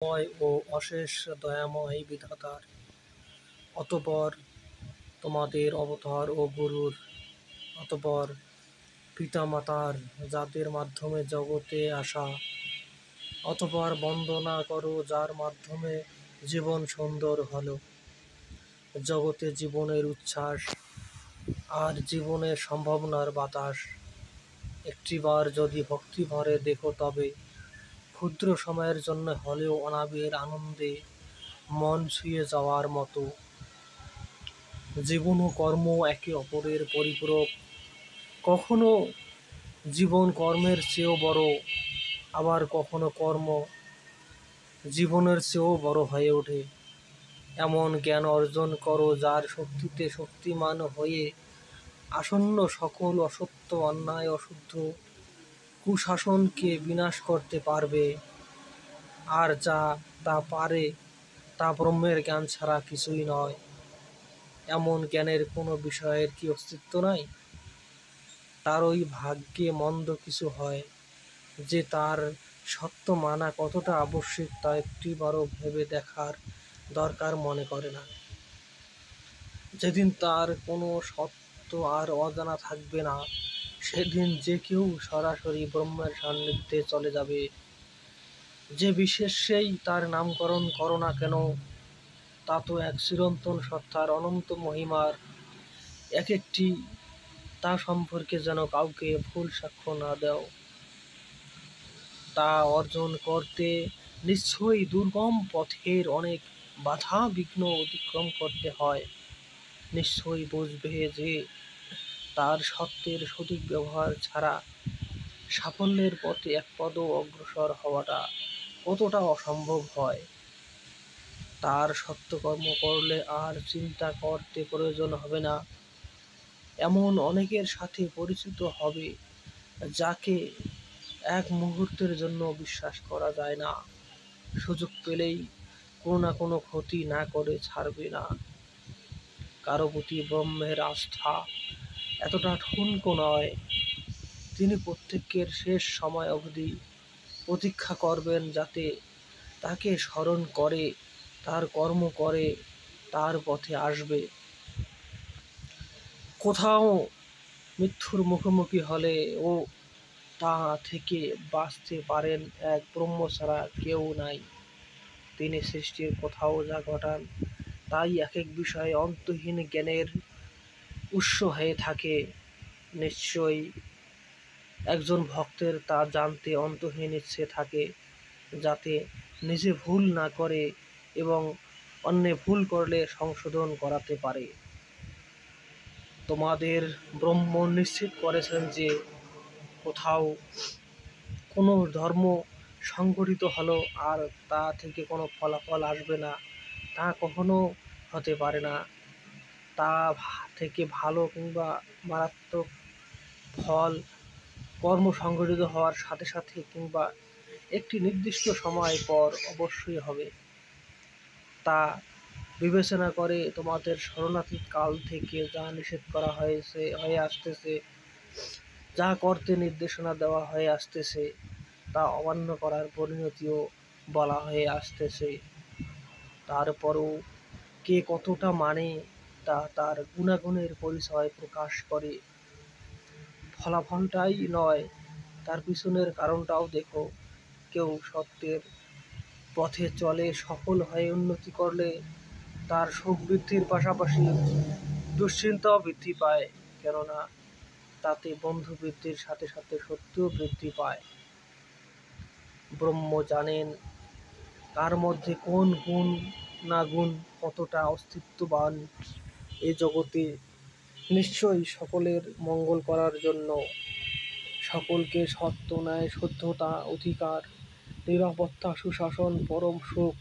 ময় ও অশেষ দয়াময় বিধাতার, অতঃপর তোমাদের অবতার ও গুরুর, অতঃপর পিতামাতার, যাদের মাধ্যমে জগতে আসা, অতঃপর বন্দনা করো যার মাধ্যমে জীবন সুন্দর হলো। জগতে জীবনের উচ্ছ্বাস আর জীবনের সম্ভাবনার বাতাস একটিবার যদি ভক্তি ভরে দেখো, তবে ক্ষুদ্র সময়ের জন্য হলেও অনাবিল আনন্দে মন ছুঁয়ে যাওয়ার মতো। জীবন ও কর্ম একে অপরের পরিপূরক। কখনো জীবন কর্মের চেয়েও বড়, আবার কখনো কর্ম জীবনের চেয়েও বড় হয়ে ওঠে। এমন জ্ঞান অর্জন করো যার শক্তিতে শক্তিমান হয়ে আসন্ন সকল অসত্য, অন্যায়, অশুদ্ধ, কুশাসনকে বিনাশ করতে পারবে। আর যা তা পারে তা ব্রহ্মের জ্ঞান ছাড়া কিছুই নয়। এমন জ্ঞানের কোনো বিষয়ের কি অস্তিত্ব নাই? তারই ভাগ্যে মন্দ কিছু হয় যে তার সত্য মানা কতটা আবশ্যিক তা একটিবারও ভেবে দেখার দরকার মনে করে না। যেদিন তার কোনো সত্য আর অজানা থাকবে না, সেদিন যে কেউ সরাসরি ব্রহ্মের সান্নিধ্যে চলে যাবে। যে বিশেষেই তার নামকরণ করো না কেন, তা তো এক চিরন্তন সত্তার অনন্ত মহিমার এক একটি। তা সম্পর্কে যেন কাউকে ভুল সাক্ষ্য না দাও। তা অর্জন করতে নিশ্চয়ই দুর্গম পথের অনেক বাধা বিঘ্ন অতিক্রম করতে হয়। নিশ্চয়ই বুঝবে যে তার সত্যের সঠিক ব্যবহার ছাড়া সাফল্যের পথে এক পদও অগ্রসর হওয়াটা কতটা অসম্ভব হয়। তার সত্যকর্ম করলে আর চিন্তা করতে প্রয়োজন হবে না। এমন অনেকের সাথে পরিচিত হবে যাকে এক মুহূর্তের জন্য বিশ্বাস করা যায় না। সুযোগ পেলেই কোনো না কোনো ক্ষতি না করে ছাড়বে না। কারো প্রতি ব্রহ্মের আস্থা এতটা ঠুনকো নয়। তিনি প্রত্যেকের শেষ সময় অবধি প্রতীক্ষা করবেন, যাতে তাকে স্মরণ করে, তার কর্ম করে, তার পথে আসবে। কোথাও মৃত্যুর মুখোমুখি হলে ও তা থেকে বাঁচতে পারেন এক ব্রহ্ম ছাড়া কেউ নাই। তিনি সৃষ্টির কোথাও যা ঘটান তাই এক এক বিষয়ে অন্তহীন জ্ঞানের উৎস হয়ে থাকে। নিশ্চয়ই একজন ভক্তের তা জানতে অন্তহীন ইচ্ছে থাকে, যাতে নিজে ভুল না করে এবং অন্যে ভুল করলে সংশোধন করাতে পারে। তোমাদের ব্রহ্ম নিশ্চিত করেছেন যে কোথাও কোনো ধর্ম সংগঠিত হলো আর তা থেকে কোনো ফলাফল আসবে না, তা কখনো হতে পারে না। তা থেকে ভালো কিংবা মারাত্মক ফল কর্ম সংগঠিত হওয়ার সাথে সাথে কিংবা একটি নির্দিষ্ট সময় পর অবশ্যই হবে। তা বিবেচনা করে তোমাদের শরণাতীত কাল থেকে যা নিষেধ করা হয়ে আসতেছে, যা করতে নির্দেশনা দেওয়া হয়ে আসতেছে, তা অমান্য করার পরিণতিও বলা হয়ে আসতেছে। তারপরও কে কতটা মানে তা তার গুণাগুণের পরিচয় প্রকাশ করে। ফলাফলটাই নয়, তার পিছনের কারণটাও দেখো। কেউ সত্যের পথে চলে সফল হয়ে উন্নতি করলে তার সুখ বৃদ্ধির পাশাপাশি দুশ্চিন্তাও বৃদ্ধি পায়, কেননা তাতে বন্ধু বৃদ্ধির সাথে সাথে সত্যও বৃদ্ধি পায়। ব্রহ্ম জানেন কার মধ্যে কোন গুণ না গুণ কতটা অস্তিত্ববান এ জগতে। নিশ্চয়ই সকলের মঙ্গল করার জন্য, সকলকে সত্য, ন্যায়, শুদ্ধতা, অধিকার, নিরাপত্তা, সুশাসন, পরম সুখ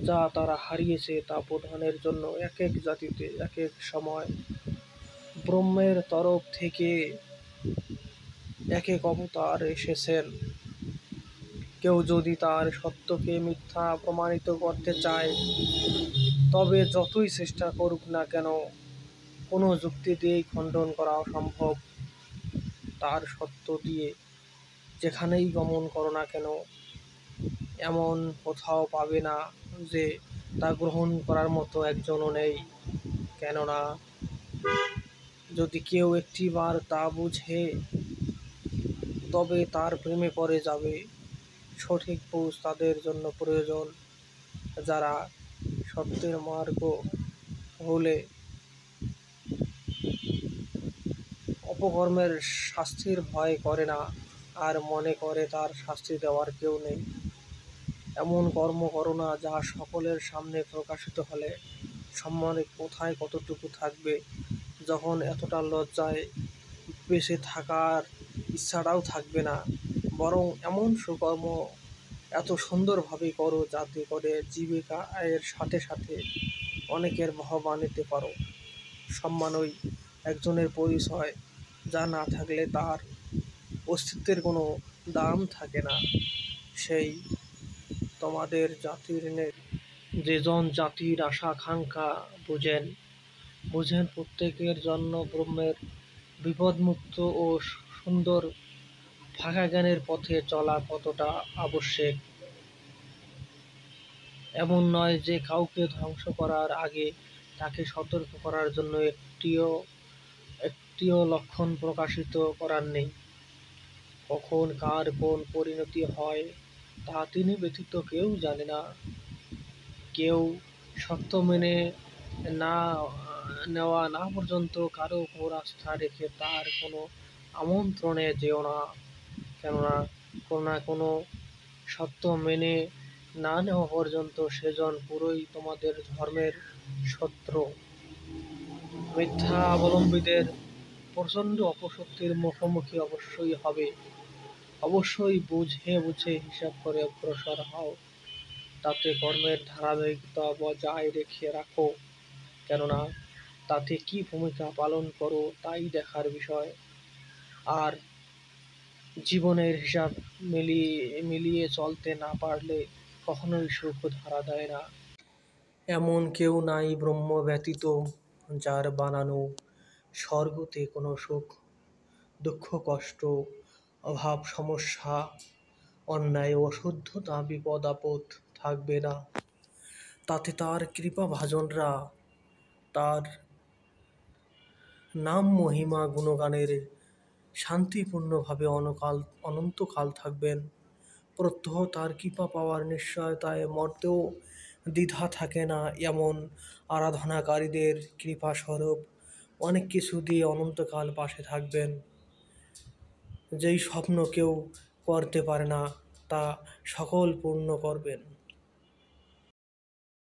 যা তারা হারিয়েছে তা প্রদানের জন্য এক এক জাতিতে এক এক সময় ব্রহ্মের তরফ থেকে এক এক অবতার এসেছেন। কেউ যদি তার সত্যকে মিথ্যা প্রমাণিত করতে চায়, তবে যতই চেষ্টা করুক না কেন, কোনো যুক্তি দিয়েই খণ্ডন করা অসম্ভব। তার সত্য দিয়ে যেখানেই গমন করো না কেন, এমন কোথাও পাবে না যে তা গ্রহণ করার মতো একজনও নেই। কেননা যদি কেউ একটিবার তা বুঝে তবে তার প্রেমে পড়ে যাবে। সঠিক বুঝ তাদের জন্য প্রয়োজন, যারা সত্যের মার্গ ভুলে অপকর্মের শাস্তির ভয় করে না আর মনে করে তার শাস্তি দেওয়ার কেউ নেই। এমন কর্ম করো না যা সকলের সামনে প্রকাশিত হলে সম্মানের কোথায় কতটুকু থাকবে, যখন এতটা লজ্জায় বেঁচে থাকার ইচ্ছাটাও থাকবে না। বরং এমন সুকর্ম এত সুন্দরভাবে করো যাতে করে জীবিকা আয়ের সাথে সাথে অনেকের বাহবা নিতে পারো। সম্মানই একজনের পরিচয়, যা না থাকলে তার অস্তিত্বের কোনো দাম থাকে না। সেই তোমাদের জাতির নেই। যেজন জাতির আশা আকাঙ্ক্ষা বুঝেন বুঝেন প্রত্যেকের জন্য ব্রহ্মের বিপদমুক্ত ও সুন্দর ফাঁকা জ্ঞানের পথে চলা কতটা আবশ্যক। এমন নয় যে কাউকে ধ্বংস করার আগে তাকে সতর্ক করার জন্য একটিও একটিও লক্ষণ প্রকাশিত করার নেই। কখন কার কোন পরিণতি হয় তা তিনি ব্যতীত কেউ জানে না। কেউ সত্য মেনে না নেওয়া না পর্যন্ত কারো উপর আস্থা রেখে তার কোনো আমন্ত্রণে যেও না। কেননা কোনো না কোনো সত্য মেনে না নেওয়া পর্যন্ত সেজন পুরোই তোমাদের ধর্মের শত্রু। মিথ্যা অবলম্বীদের প্রচণ্ড অপশক্তির মুখোমুখি অবশ্যই হবে। অবশ্যই বুঝে বুঝে হিসাব করে অগ্রসর হও। তাতে কর্মের ধারাবাহিকতা বজায় রেখে রাখো। কেননা তাতে কি ভূমিকা পালন করো তাই দেখার বিষয়। আর জীবনের হিসাব মিলিয়ে চলতে না পারলে কখনোই সুখ ধরা দেয় না। এমন কেউ নাই ব্রহ্ম ব্যতীত, যার বানানো স্বর্গতে কোনো সুখ দুঃখ কষ্ট অভাব সমস্যা অন্যায় অশুদ্ধতা বিপদ আপদ থাকবে না। তাতে তার কৃপাভাজনরা তার নাম মহিমা গুণগানের শান্তিপূর্ণভাবে অনন্তকাল থাকবেন। প্রত্যহ তার কৃপা পাওয়ার নিশ্চয়তায় মরতেও দ্বিধা থাকে না। এমন আরাধনাকারীদের কৃপাস্বরূপ অনেক কিছু দিয়ে অনন্তকাল পাশে থাকবেন। যেই স্বপ্ন কেউ করতে পারে না তা সকল পূর্ণ করবেন।